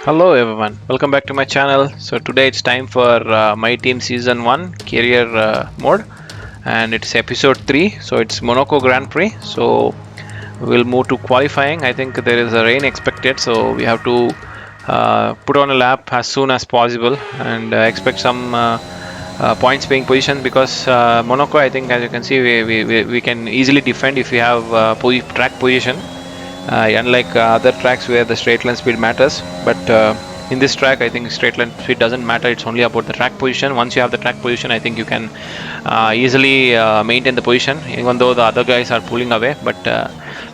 Hello everyone, welcome back to my channel. So today it's time for my team season 1 career mode, and it's episode 3. So it's Monaco Grand Prix. So we'll move to qualifying. I think there is a rain expected, so we have to put on a lap as soon as possible and expect some points paying position, because Monaco, I think, as you can see, we can easily defend if we have track position. Unlike other tracks where the straight line speed matters, but in this track I think straight line speed doesn't matter. It's only about the track position. Once you have the track position, I think you can easily maintain the position, even though the other guys are pulling away. But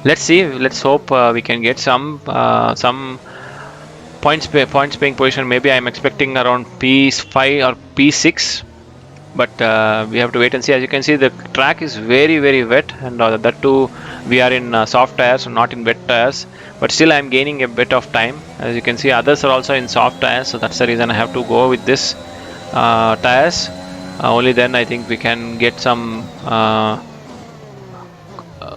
let's see, let's hope we can get some points paying position. Maybe I'm expecting around P5 or P6, but we have to wait and see. As you can see, the track is very wet, and that too we are in soft tires, not in wet tires, but still I'm gaining a bit of time. As you can see, others are also in soft tires, so that's the reason I have to go with this tires. Only then I think we can get some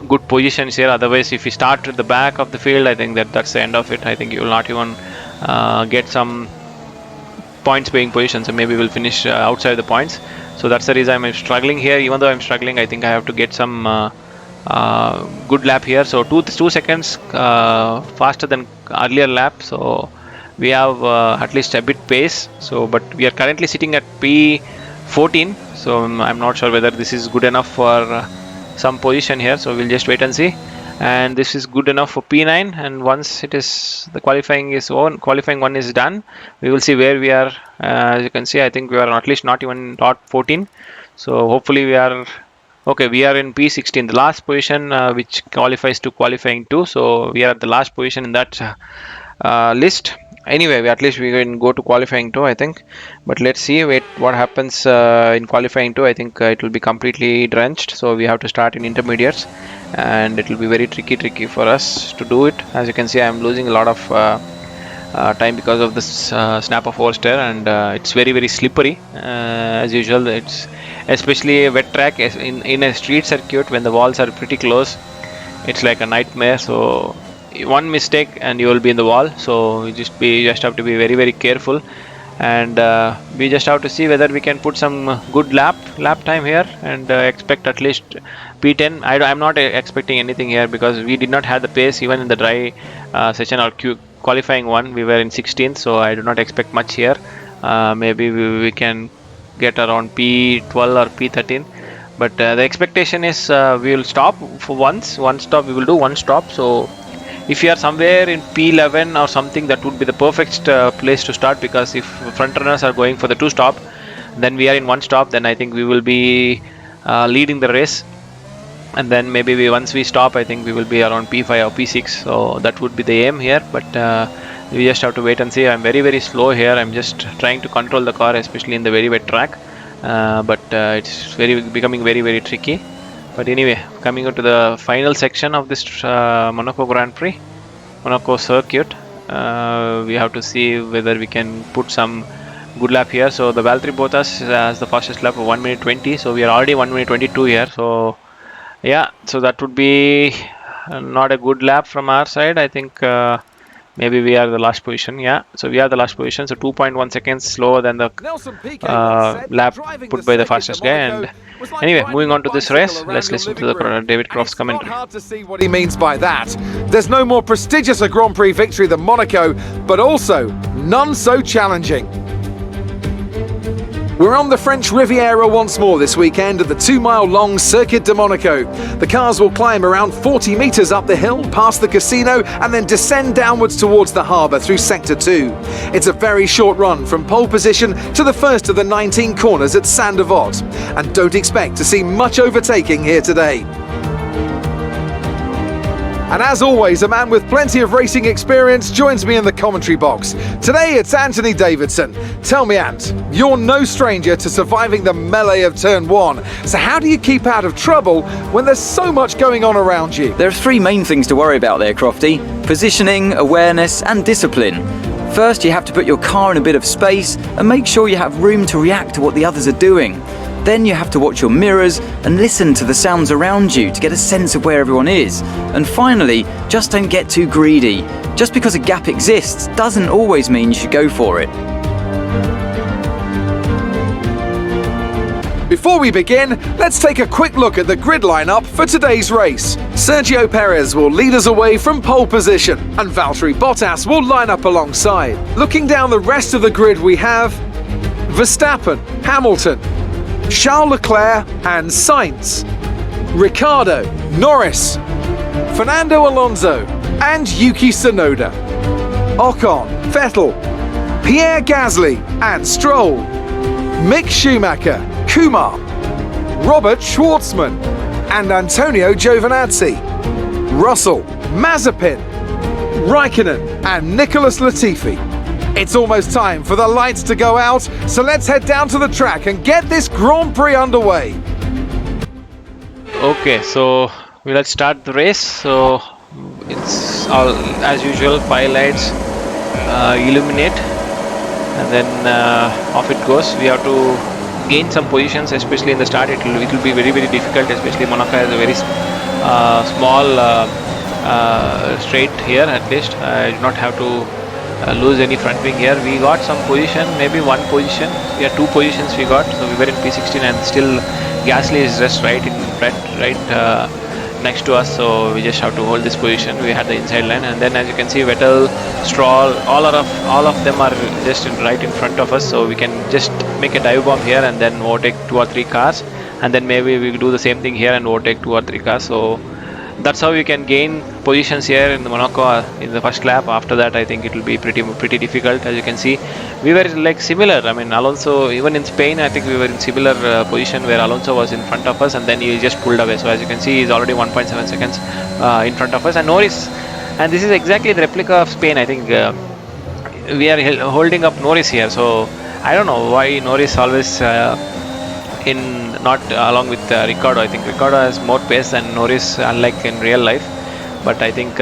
good positions here. Otherwise, if we start at the back of the field, I think that's the end of it. I think you will not even get some points paying position, so maybe we'll finish outside the points. So that's the reason I'm struggling here. Even though I'm struggling, I think I have to get some good lap here. So 2 seconds faster than earlier lap, so we have at least a bit pace. So but we are currently sitting at P14, so I'm not sure whether this is good enough for some position here, so we'll just wait and see. And this is good enough for P9, and once it is, the qualifying one is done, we will see where we are. As you can see, I think we are at least not even top 14, so hopefully we are okay. We are in P16, the last position, which qualifies to qualifying 2, so we are at the last position in that list. Anyway, at least we can go to qualifying 2, I think. But let's see what happens in qualifying 2. I think it will be completely drenched, so we have to start in intermediates, and it will be very tricky for us to do it. As you can see, I am losing a lot of time because of this snap of oversteer, and it's very slippery as usual. It's especially a wet track in a street circuit when the walls are pretty close. It's like a nightmare. So one mistake and you will be in the wall, so you just have to be very careful, and we just have to see whether we can put some good lap time here, and expect at least P10. I'm not expecting anything here because we did not have the pace even in the dry session or qualifying 1. We were in 16th, so I do not expect much here. Maybe we can get around P12 or P13, but the expectation is we will stop for one stop. We will do one stop. So if you are somewhere in P11 or something, that would be the perfect place to start, because if front runners are going for the 2 stop, then we are in 1 stop, then I think we will be leading the race. And then maybe once we stop, I think we will be around P5 or P6, so that would be the aim here. But we just have to wait and see. I'm very slow here. I'm just trying to control the car, especially in the very wet track, but it's becoming very tricky. But anyway, coming on to the final section of this Monaco Grand Prix, Monaco circuit, we have to see whether we can put some good lap here. So the Valtteri Bottas has the fastest lap of 1 minute 20, so we are already 1 minute 22 here. So yeah, so that would be not a good lap from our side. I think maybe we are the last position. Yeah, so we are the last position, so 2.1 seconds slower than the lap put by the fastest guy. And anyway, moving on to this race, let's listen to the David Croft's commentary. Hard to see what he means by that. There's no more prestigious a Grand Prix victory than Monaco, but also none so challenging. We're on the French Riviera once more this weekend at the 2-mile-long Circuit de Monaco. The cars will climb around 40 metres up the hill, past the casino, and then descend downwards towards the harbour through Sector 2. It's a very short run from pole position to the first of the 19 corners at Saint-Devote, and don't expect to see much overtaking here today. And as always, a man with plenty of racing experience joins me in the commentary box. Today it's Anthony Davidson. Tell me, Ant, you're no stranger to surviving the melee of turn 1. So how do you keep out of trouble when there's so much going on around you? There are 3 main things to worry about there, Crofty: positioning, awareness and discipline. First, you have to put your car in a bit of space and make sure you have room to react to what the others are doing. Then you have to watch your mirrors and listen to the sounds around you to get a sense of where everyone is. And finally, just don't get too greedy. Just because a gap exists doesn't always mean you should go for it. Before we begin, let's take a quick look at the grid lineup for today's race. Sergio Perez will lead us away from pole position, and Valtteri Bottas will line up alongside. Looking down the rest of the grid, we have Verstappen, Hamilton, Charles Leclerc and Sainz, Ricciardo, Norris, Fernando Alonso and Yuki Tsunoda, Ocon, Vettel, Pierre Gasly and Stroll, Mick Schumacher, Kumar, Robert Schwartzman and Antonio Giovinazzi, Russell, Mazepin, Raikkonen and Nicholas Latifi. It's almost time for the lights to go out, so let's head down to the track and get this Grand Prix underway. Okay, so let's start the race. So it's all as usual, 5 lights illuminate, and then off it goes. We have to gain some positions, especially in the start. It will be very difficult, especially Monaco has a very small straight here. At least I do not have to lose any front wing here. We got some position, maybe 1 position. Yeah, 2 positions we got. So we were in P16 and still Gasly is just right next to us. So we just have to hold this position. We had the inside line, and then as you can see, Vettel, Stroll, all of them are just right in front of us. So we can just make a dive bomb here and then overtake 2 or 3 cars, and then maybe we do the same thing here and overtake 2 or 3 cars. So that's how you can gain positions here in the Monaco in the first lap. After that, I think it will be pretty difficult. As you can see, we were like similar. I mean, Alonso, even in Spain, I think we were in similar position where Alonso was in front of us and then he just pulled away. So as you can see, he's already 1.7 seconds in front of us. And Norris, and this is exactly the replica of Spain. I think we are holding up Norris here. So I don't know why Norris always not along with Ricciardo. I think Ricciardo has more pace than Norris, unlike in real life. But I think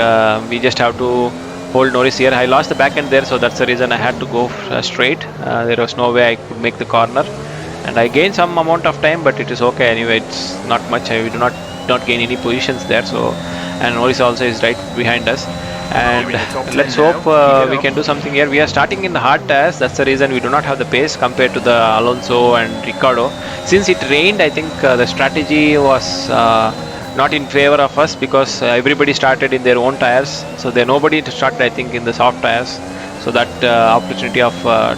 we just have to hold Norris here. I lost the back end there, so that's the reason I had to go straight. There was no way I could make the corner, and I gained some amount of time, but it is okay anyway. It's not much. We do not gain any positions there. So, and Norris also is right behind us. And let's hope we can do something here. We are starting in the hard tires. That's the reason we do not have the pace compared to the Alonso and Ricciardo. Since it rained, I think the strategy was not in favor of us, because everybody started in their own tires. So nobody started, I think, in the soft tires. So that opportunity of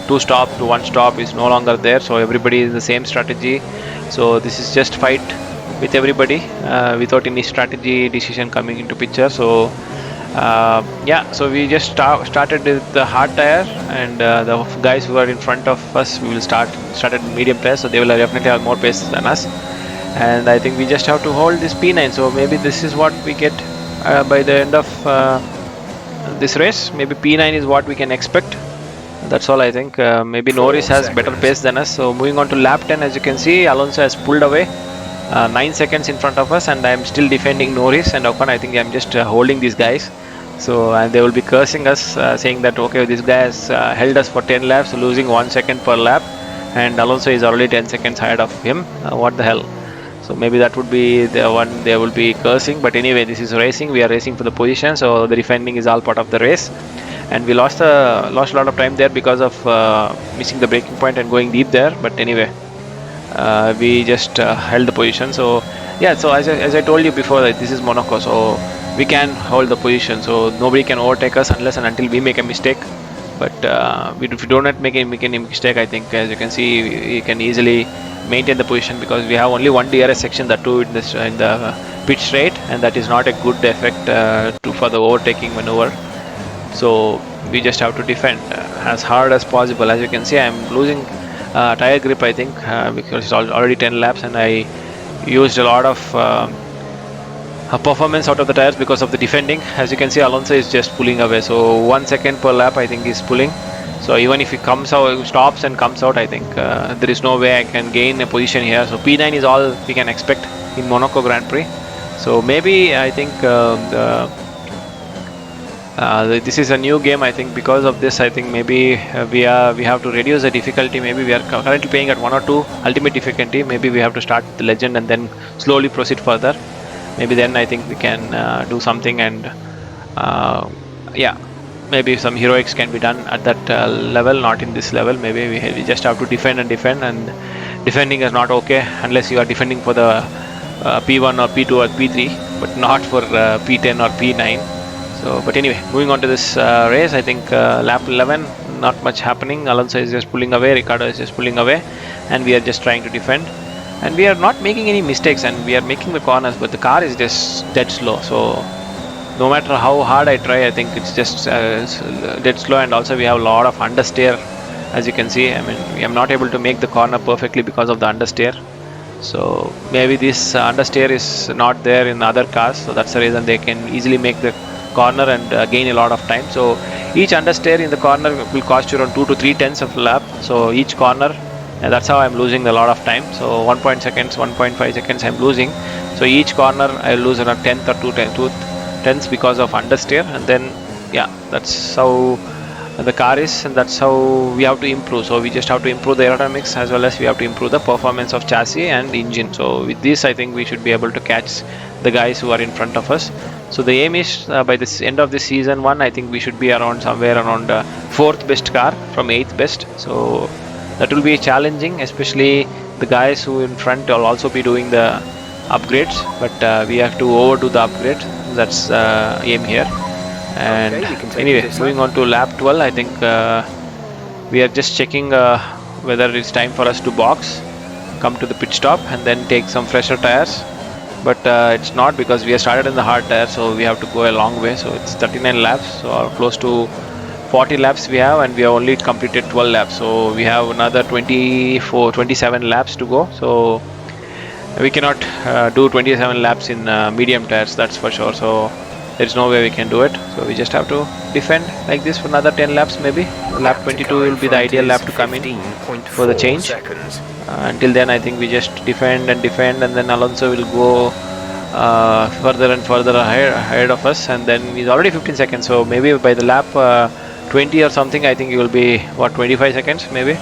2 stop to 1 stop is no longer there. So everybody is the same strategy. So this is just fight with everybody without any strategy decision coming into picture. So yeah, so we just started with the hard tire, and the guys who are in front of us, we will started medium tire, so they will definitely have more pace than us. And I think we just have to hold this P9. So maybe this is what we get by the end of this race. Maybe P9 is what we can expect. That's all I think. Maybe Norris has better pace than us. So moving on to lap 10, as you can see, Alonso has pulled away 9 seconds in front of us, and I am still defending Norris and Ocon. I think I am just holding these guys. So, and they will be cursing us, saying that okay, this guy has held us for 10 laps, losing 1 second per lap, and Alonso is already 10 seconds ahead of him. What the hell? So maybe that would be the one they will be cursing. But anyway, this is racing. We are racing for the position, so the defending is all part of the race. And we lost a lot of time there because of missing the braking point and going deep there. But anyway, we just held the position. So yeah, so as I told you before, that this is Monaco, so we can hold the position. So nobody can overtake us unless and until we make a mistake. But if we do not make any mistake, I think, as you can see, we can easily maintain the position, because we have only one DRS section, that too in the pit straight, and that is not a good effect for the overtaking maneuver. So we just have to defend as hard as possible. As you can see, I am losing tire grip, I think, because it's already 10 laps, and I used a lot of performance out of the tires because of the defending. As you can see, Alonso is just pulling away. So 1 second per lap, I think, he's pulling. So even if he comes out, stops and comes out, I think there is no way I can gain a position here. So P9 is all we can expect in Monaco Grand Prix. So maybe I think This is a new game. I think because of this, I think maybe we have to reduce the difficulty. Maybe we are currently playing at 1 or 2 ultimate difficulty. Maybe we have to start the legend and then slowly proceed further. Maybe then I think we can do something, and yeah, maybe some heroics can be done at that level, not in this level. Maybe we just have to defend, and defending is not okay unless you are defending for the P1 or P2 or P3, but not for P10 or P9. So, but anyway, moving on to this race, I think lap 11, not much happening. Alonso is just pulling away, Ricardo is just pulling away, and we are just trying to defend. And we are not making any mistakes, and we are making the corners, but the car is just dead slow. So, no matter how hard I try, I think it's just dead slow. And also, we have a lot of understeer, as you can see. I mean, we are not able to make the corner perfectly because of the understeer. So, maybe this understeer is not there in other cars, so that's the reason they can easily make the corner and gain a lot of time. So each understeer in the corner will cost you around 2 to 3 tenths of a lap. So each corner, and that's how I'm losing a lot of time. So 1.5 seconds I'm losing. So each corner I lose around 10th or 2 tenths because of understeer. And then yeah, that's how the car is, and that's how we have to improve. So we just have to improve the aerodynamics, as well as we have to improve the performance of chassis and engine. So with this, I think we should be able to catch the guys who are in front of us. So the aim is by this end of the season 1, I think we should be around somewhere around 4th best car from 8th best. So that will be challenging, especially the guys who in front will also be doing the upgrades, but we have to overdo the upgrade. That's aim here. And anyway, moving on to lap 12, I think we are just checking whether it's time for us to box, come to the pit stop, and then take some fresher tires. But it's not, because we have started in the hard tire, so we have to go a long way. So it's 39 laps, so close to 40 laps we have, and we have only completed 12 laps. So we have another 27 laps to go. So we cannot do 27 laps in medium tires, that's for sure. So there's no way we can do it. So we just have to defend like this for another 10 laps maybe. Lap 22 will be the ideal lap to come in for the change. Until then, I think we just defend, and then Alonso will go further and further ahead of us, and then he's already 15 seconds. So maybe by the lap 20 or something, I think he will be 25 seconds maybe,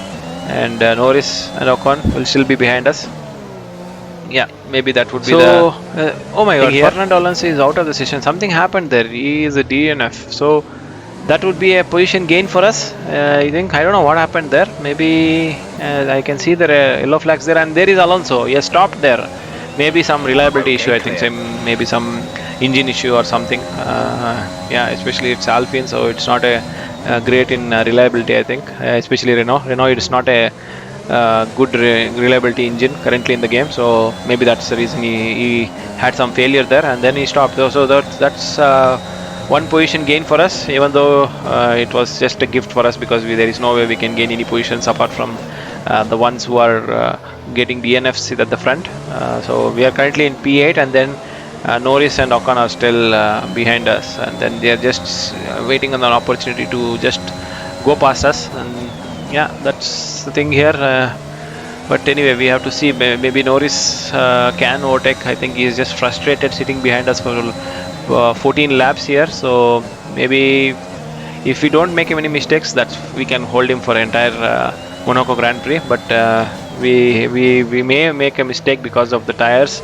and Norris and Ocon will still be behind us. Yeah, maybe that would be oh my god, Fernando Alonso is out of the session. Something happened there. He is a DNF. So that would be a position gain for us. I think, I don't know what happened there. Maybe I can see the yellow flags there, and there is Alonso. He has stopped there. Maybe some reliability issue, I think. Maybe some engine issue or something. Yeah, especially it's Alpine, so it's not a great in reliability, I think. Especially Renault. Renault, it's not a good reliability engine currently in the game, so maybe that's the reason he had some failure there, and then he stopped. So that's one position gain for us, even though it was just a gift for us, because there is no way we can gain any positions apart from the ones who are getting DNFs at the front. So we are currently in P8, and then Norris and Ocon are still behind us, and then they are just waiting on an opportunity to just go past us. And yeah, that's the thing here. But anyway, we have to see. Maybe Norris can overtake. I think he is just frustrated sitting behind us for 14 laps here. So maybe if we don't make any mistakes, we can hold him for entire Monaco Grand Prix. But we may make a mistake because of the tires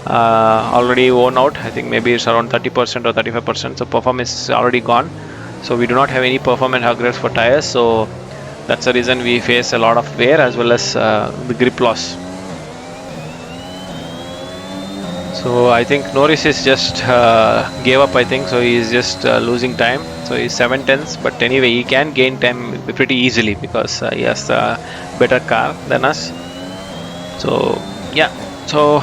already worn out. I think maybe it's around 30% or 35%. So performance is already gone. So we do not have any performance upgrades for tires. So that's the reason we face a lot of wear, as well as the grip loss. So I think Norris is just gave up, I think. So he is just losing time. So he's 7 tenths, but anyway, he can gain time pretty easily because he has a better car than us. So yeah, so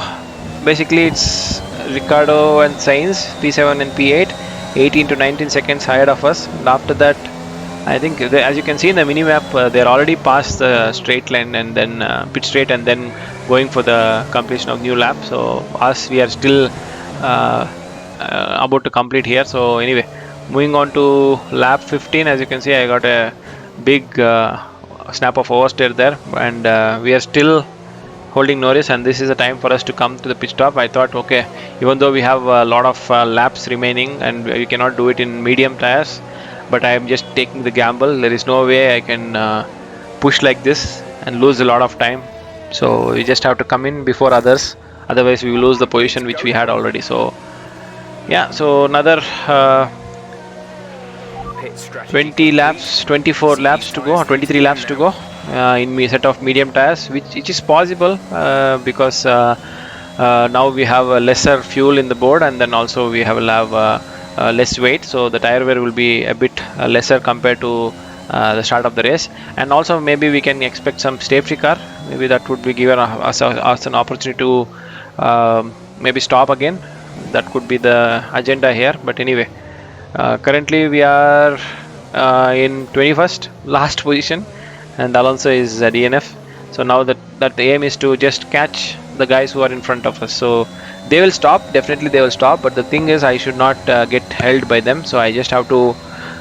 basically it's Ricardo and Sainz, P7 and P8, 18 to 19 seconds ahead of us. And after that, I think as you can see in the mini map, they're already past the straight line, and then pit straight, and then going for the completion of new lap. So us, we are still about to complete here. So anyway, moving on to lap 15, as you can see, I got a big snap of oversteer there, and we are still holding Norris, and this is the time for us to come to the pit stop. I thought, okay, even though we have a lot of laps remaining and we cannot do it in medium tires, but I am just taking the gamble. There is no way I can push like this and lose a lot of time. So we just have to come in before others, otherwise we will lose the position which we had already. So yeah, so another 20 laps, 24 laps to go, or 23 laps to go in a set of medium tires, which is possible because now we have a lesser fuel in the board, and then also we have less weight, so the tire wear will be a bit lesser compared to the start of the race. And also maybe we can expect some safety car. Maybe that would be given us an opportunity to maybe stop again. That could be the agenda here. But anyway, currently we are in 21st last position, and Alonso is DNF. So now that the aim is to just catch the guys who are in front of us. So they will stop, definitely they will stop, but the thing is I should not get held by them. So I just have to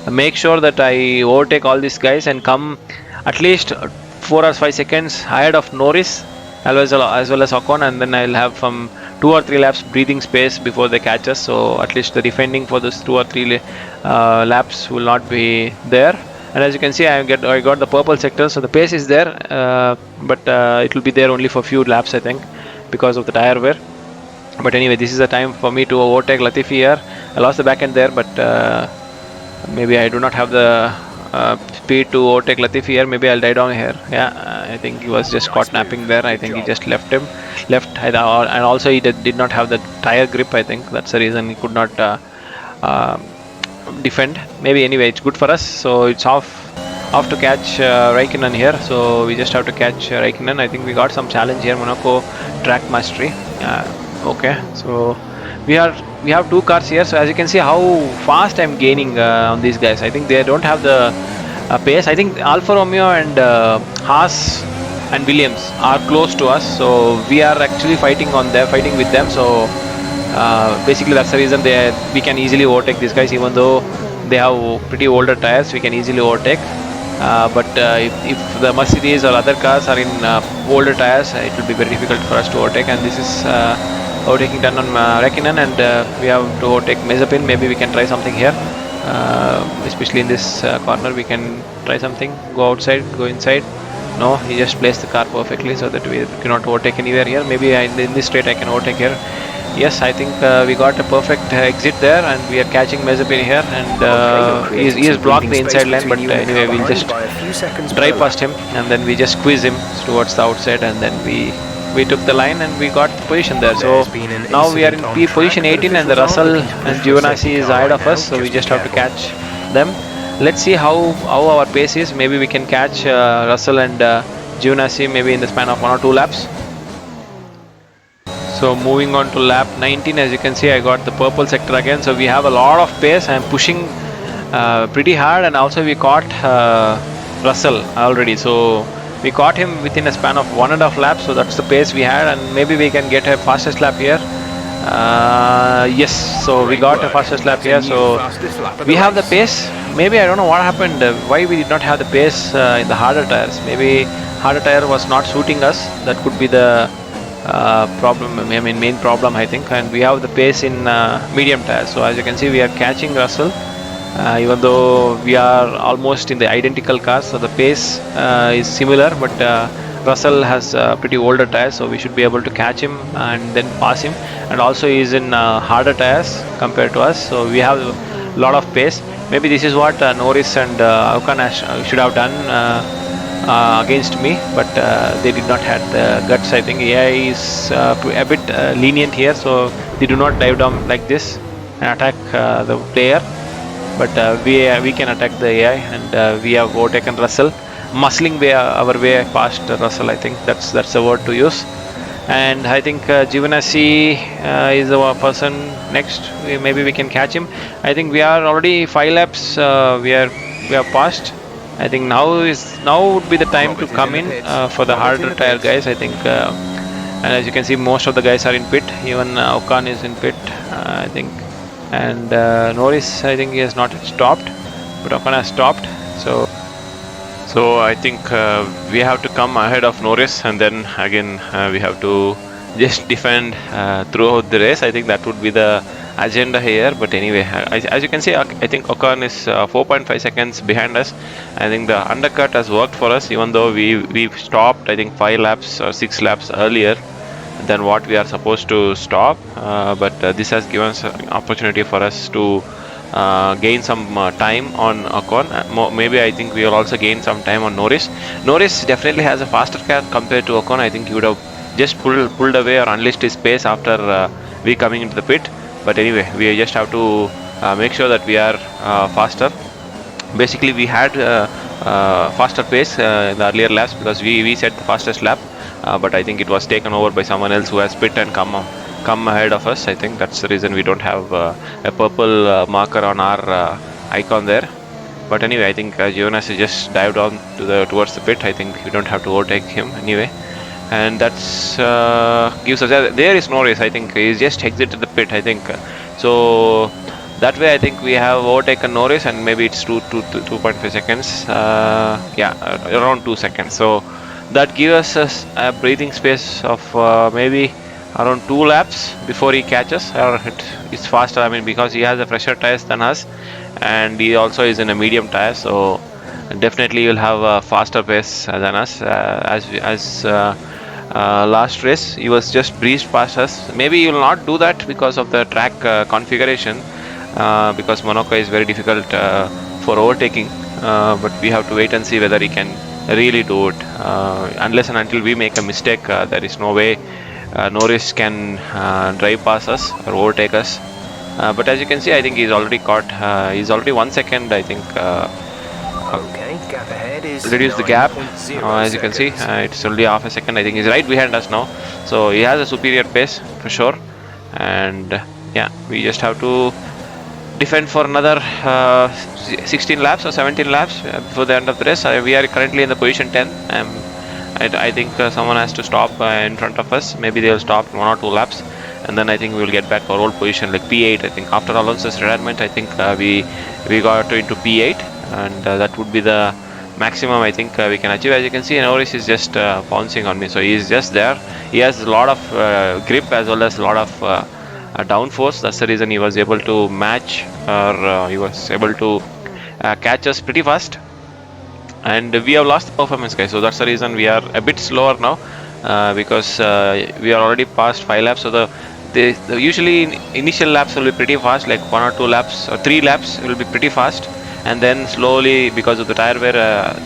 make sure that I overtake all these guys and come at least 4 or 5 seconds ahead of Norris as well as Ocon, and then I'll have from 2 or 3 laps breathing space before they catch us. So at least the defending for this 2 or 3 laps will not be there. And as you can see, I got the purple sector, so the pace is there, but it will be there only for few laps, I think, because of the tire wear. But anyway, this is the time for me to overtake Latifi here. I lost the back end there, but maybe I do not have the speed to overtake Latifi here. Maybe I'll die down here. Yeah, I think he was just caught napping there. I think he just left, and also he did not have the tire grip. I think that's the reason he could not defend. Maybe anyway, it's good for us. So it's off to catch Raikkonen here. So we just have to catch Raikkonen. I think we got some challenge here, Monaco track mastery. Okay, so we have 2 cars here. So as you can see how fast I'm gaining on these guys. I think they don't have the pace. I think Alfa Romeo and Haas and Williams are close to us, so we are actually fighting with them. So basically that's the reason we can easily overtake these guys. Even though they have pretty older tires, we can easily overtake. But if the Mercedes or other cars are in older tires, it will be very difficult for us to overtake. And this is overtaking done on Raikkonen, and we have to overtake Mazepin. Maybe we can try something here, especially in this corner. We can try something, go outside, go inside. No, he just placed the car perfectly so that we cannot overtake anywhere here. Maybe in this straight I can overtake here. Yes, I think we got a perfect exit there, and we are catching Mazepin here, and he has blocked the inside lane, but anyway we'll just drive past him, and then we just squeeze him towards the outside, and then we took the line and we got the position there. So now we are in position 18, and the Russell and Giovinazzi is ahead of us, so we just have to catch them. Let's see how our pace is. Maybe we can catch Russell and Giovinazzi maybe in the span of 1 or 2 laps. So moving on to lap 19, as you can see I got the purple sector again. So we have a lot of pace. I am pushing pretty hard, and also we caught Russell already. So we caught him within a span of 1.5 laps. So that's the pace we had, and maybe we can get a fastest lap here. Yes, so we got a fastest lap here. So we have the pace. Maybe I don't know what happened, why we did not have the pace in the harder tires. Maybe harder tire was not suiting us. That could be the main problem, I think. And we have the pace in medium tires. So as you can see, we are catching Russell, even though we are almost in the identical cars. So the pace is similar, but Russell has pretty older tires, so we should be able to catch him and then pass him. And also he is in harder tires compared to us, so we have a lot of pace. Maybe this is what Norris and Ocon should have done against me, but they did not have the guts. I think AI is a bit lenient here, so they do not dive down like this and attack the player, but we can attack the AI, and we have overtaken Russell, muscling our way past Russell. I think that's the word to use. And I think Giovinazzi is the person next. Maybe we can catch him. I think we are already 5 laps. We are past. I think now would be the time to come in for the harder tire guys. I think, and as you can see, most of the guys are in pit. Even Ocon is in pit, I think, and Norris, I think he has not stopped, but Ocon has stopped. So I think we have to come ahead of Norris, and then again we have to just defend throughout the race. I think that would be the agenda here. But anyway, as you can see, I think Ocon is 4.5 seconds behind us. I think the undercut has worked for us, even though we stopped I think 5 laps or 6 laps earlier than what we are supposed to stop. But this has given us an opportunity for us to gain some time on Ocon. Maybe I think we will also gain some time on Norris. Norris definitely has a faster car compared to Ocon. I think he would have just pulled away or unleashed his pace after we coming into the pit. But anyway, we just have to make sure that we are faster. Basically, we had faster pace in the earlier laps because we set the fastest lap. But I think it was taken over by someone else who has pit and come ahead of us. I think that's the reason we don't have a purple marker on our icon there. But anyway, I think Jonas just dived on towards the pit. I think we don't have to overtake him anyway, and that's gives us there is Norris. I think he's just exited the pit. I think so. That way, I think we have overtaken Norris, and maybe it's 2.5 seconds. Yeah, around 2 seconds. So that gives us a breathing space of maybe around 2 laps before he catches, or it's faster. I mean, because he has a fresher tires than us, and he also is in a medium tire, so definitely you'll have a faster pace than us. As last race, he was just breezed past us. Maybe he will not do that because of the track configuration, because Monaco is very difficult for overtaking. But we have to wait and see whether he can really do it. Unless and until we make a mistake, there is no way Norris can drive past us or overtake us. But as you can see, I think he's already caught. He's already 1 second. I think gap ahead is reduce the gap. As you can see, it's only half a second. I think he's right behind us now, so he has a superior pace for sure. And yeah, we just have to defend for another 16 laps or 17 laps before the end of the race. We are currently in the position 10. I think someone has to stop in front of us. Maybe they will stop 1 or 2 laps, and then I think we will get back to our old position like P8. I think after Alonso's retirement, I think we got into P8, and that would be the maximum I think we can achieve. As you can see, Norris is just bouncing on me, so he is just there. He has a lot of grip as well as a lot of downforce. That's the reason he was able to match, or he was able to catch us pretty fast. And we have lost the performance, guys, so that's the reason we are a bit slower now, because we are already past 5 laps. So the usually initial laps will be pretty fast, like 1 or 2 laps or 3 laps will be pretty fast, and then slowly, because of the tire wear,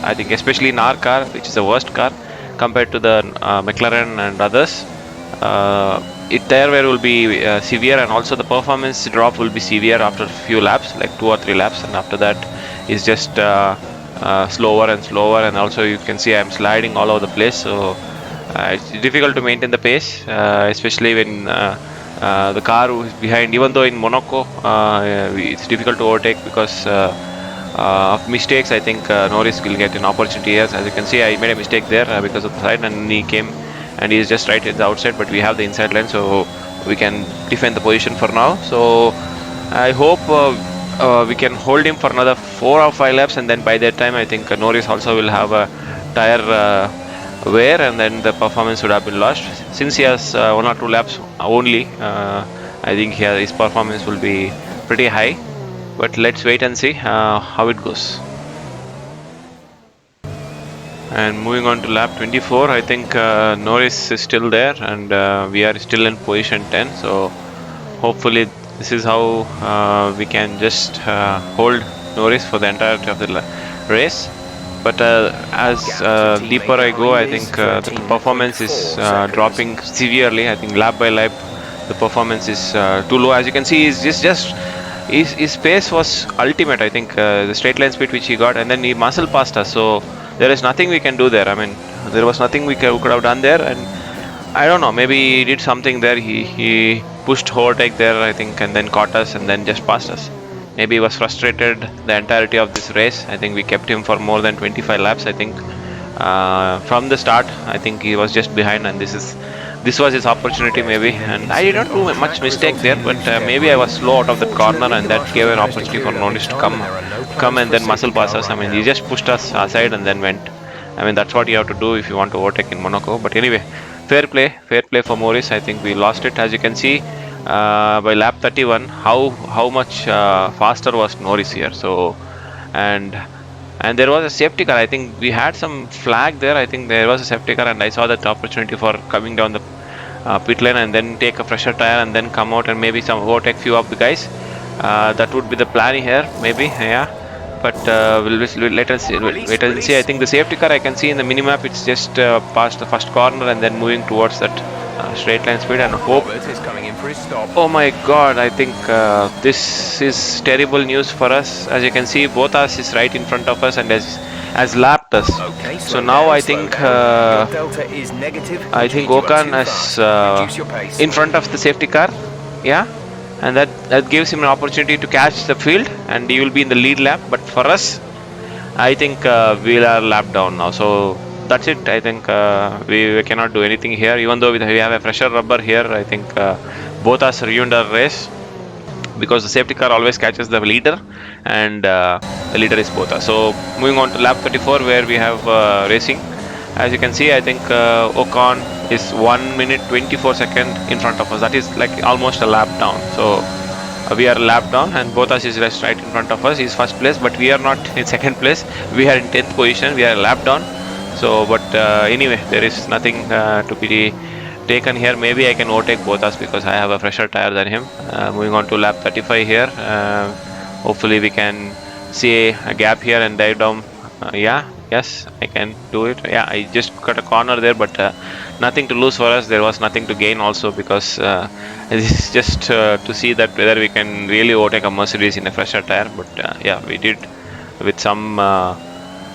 I think especially in our car, which is the worst car compared to the McLaren and others, tire wear will be severe, and also the performance drop will be severe after a few laps, like 2 or 3 laps, and after that is just slower and slower. And also you can see I'm sliding all over the place, so it's difficult to maintain the pace, especially when the car is behind. Even though in Monaco it's difficult to overtake because of mistakes. I think Norris will get an opportunity here. As you can see, I made a mistake there because of the side, and he came and he is just right at the outside, but we have the inside line, so we can defend the position for now. So I hope we can hold him for another 4 or 5 laps, and then by that time I think Norris also will have a tire wear, and then the performance would have been lost. Since he has 1 or 2 laps only, I think his performance will be pretty high, but let's wait and see how it goes. And moving on to lap 24, I think Norris is still there, and we are still in position 10, so hopefully this is how we can just hold Norris for the entirety of the race. But as deeper I go, I think the performance is dropping severely. I think lap by lap the performance is too low. As you can see, his pace was ultimate. I think the straight line speed which he got, and then he muscle passed us, so there is nothing we can do there. I mean, there was nothing we could have done there, and I don't know, maybe he did something there. He pushed overtake there, I think, and then caught us and then just passed us. Maybe he was frustrated the entirety of this race. I think we kept him for more than 25 laps. I think from the start, I think he was just behind, and this is this was his opportunity maybe, and I did not do much mistake there, but maybe I was slow out of that corner, and that gave an opportunity for Norris to come and then muscle pass us. I mean, he just pushed us aside and then went. I mean, that's what you have to do if you want to overtake in Monaco. But anyway, fair play for Morris. I think we lost it, as you can see by lap 31. How much faster was Norris here? So and there was a safety car. I think we had some flag there. I think there was a safety car, and I saw that opportunity for coming down the pit lane and then take a fresher tire and then come out and maybe some overtake few of the guys. That would be the plan here, maybe. Yeah, but we'll let us see. Wait and see. I think the safety car I can see in the minimap. It's just past the first corner and then moving towards that straight line speed, and hope. Oh my God! I think this is terrible news for us. As you can see, Bottas is right in front of us and has lapped us. Okay, So now I think delta is negative. Ocon is in front of the safety car. Yeah, and that gives him an opportunity to catch the field, and he will be in the lead lap. But for us, I think we are lap down now. So that's it. I think we cannot do anything here, even though we have a fresher rubber here. I think Bottas ruined our race because the safety car always catches the leader, and the leader is Bottas. So moving on to lap 34, where we have racing. As you can see, I think Ocon is 1 minute 24 seconds in front of us. That is like almost a lap down. So we are a lap down, and Bottas is just right in front of us. He's first place, but we are not in second place. We are in 10th position. We are a lap down. So, but anyway, there is nothing to be taken here. Maybe I can overtake Bottas because I have a fresher tire than him. Moving on to lap 35 here. Hopefully we can see a gap here and dive down. Yes, I can do it. Yeah, I just cut a corner there, but nothing to lose for us. There was nothing to gain also, because this is just to see that whether we can really overtake a Mercedes in a fresher tire. But yeah, we did with some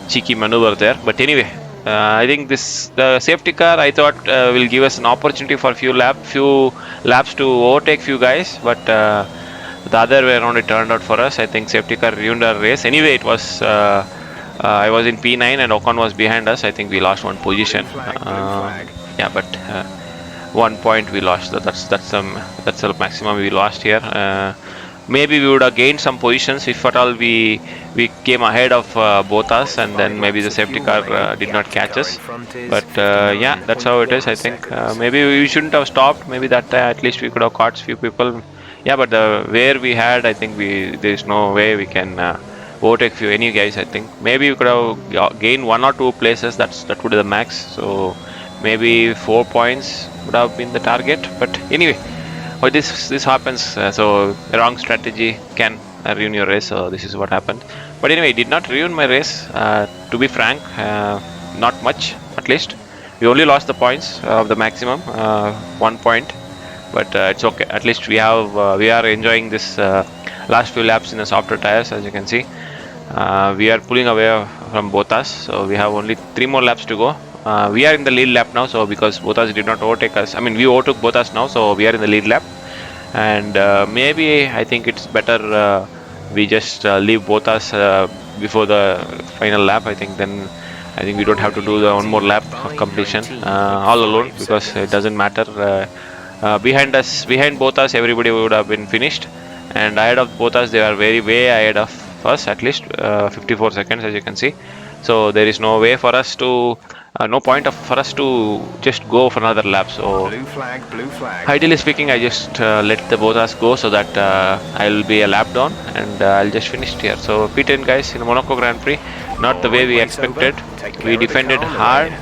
cheeky maneuver there. But anyway, I think the safety car, I thought will give us an opportunity for few laps to overtake few guys, but the other way around it turned out for us. I think safety car ruined our race. Anyway, it was I was in P9 and Ocon was behind us. I think we lost one position. Yeah, but 1 point we lost. That's the maximum we lost here. Maybe we would have gained some positions if at all we came ahead of Bottas, and then maybe the safety car did not catch us. But yeah, that's how it is. I think maybe we shouldn't have stopped. Maybe that at least we could have caught few people. Yeah, but where we had, I think there is no way we can overtake any guys. I think maybe we could have gained 1 or 2 places. That would be the max. So maybe 4 points would have been the target. But anyway. Oh, this happens. So wrong strategy can ruin your race. So this is what happened. But anyway, it did not ruin my race. To be frank, not much. At least we only lost the points of the maximum, 1 point. But it's okay. At least we are enjoying this last few laps in the softer tires. As you can see, we are pulling away from Bottas. So we have only 3 more laps to go. We are in the lead lap now, so because Bottas did not overtake us, I mean we overtook Bottas now, so we are in the lead lap, and maybe I think it's better we just leave Bottas before the final lap. I think we don't have to do the 1 more lap of completion all alone, because it doesn't matter. Behind Bottas, everybody would have been finished, and ahead of Bottas they are way ahead of us, at least 54 seconds, as you can see. So there is no way for us to no point for us to just go for another lap. So blue flag. Ideally speaking, I just let the Bottas go, so that I'll be a lap down, and I'll just finish it here. So P10 guys in Monaco Grand Prix, not the way we expected. We defended hard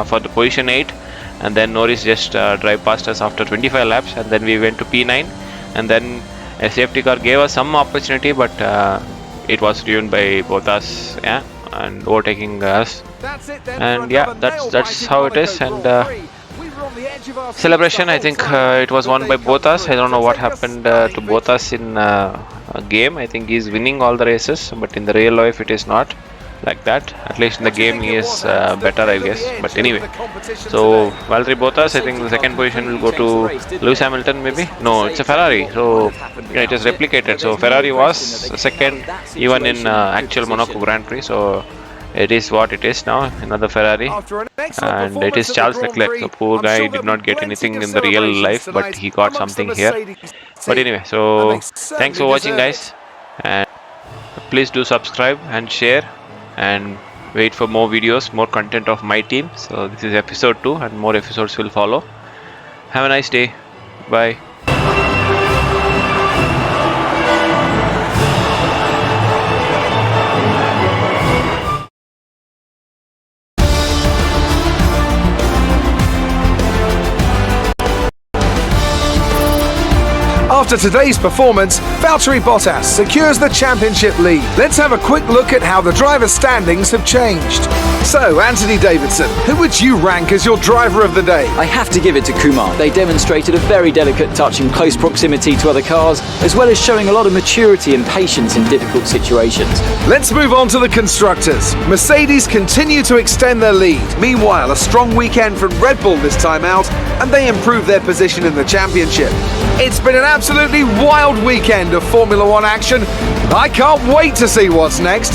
for the position 8, and then Norris just drive past us after 25 laps, and then we went to P9, and then a safety car gave us some opportunity, but it was ruined by Bottas, yeah, and overtaking us. And yeah, that's how it is. And celebration, I think it was won by Bottas. I don't know what happened to Bottas in a game. I think he's winning all the races, but in the real life it is not like that. At least in the game he is better, I guess. But anyway, so Valtteri Bottas, I think the second position will go to Lewis Hamilton, maybe. No, it's a Ferrari. So yeah, it is replicated. So Ferrari was second even in actual Monaco Grand Prix. So it is what it is now. Another Ferrari, After an excellent and it is performance at the Charles Grand Leclerc. Prix, The poor I'm guy sure did there'll not be get plenty anything of in the real celebrations life, but tonight he got amongst the something here. Mercedes But team, anyway, and so they thanks for certainly watching, deserve guys, and please do subscribe and share, and wait for more videos, more content of my team. So this is episode 2, and more episodes will follow. Have a nice day. Bye. After today's performance, Valtteri Bottas secures the championship lead. Let's have a quick look at how the driver's standings have changed. So, Anthony Davidson, who would you rank as your driver of the day? I have to give it to Kumar. They demonstrated a very delicate touch in close proximity to other cars, as well as showing a lot of maturity and patience in difficult situations. Let's move on to the constructors. Mercedes continue to extend their lead. Meanwhile, a strong weekend from Red Bull this time out, and they improve their position in the championship. It's been an absolutely wild weekend of Formula One action. I can't wait to see what's next.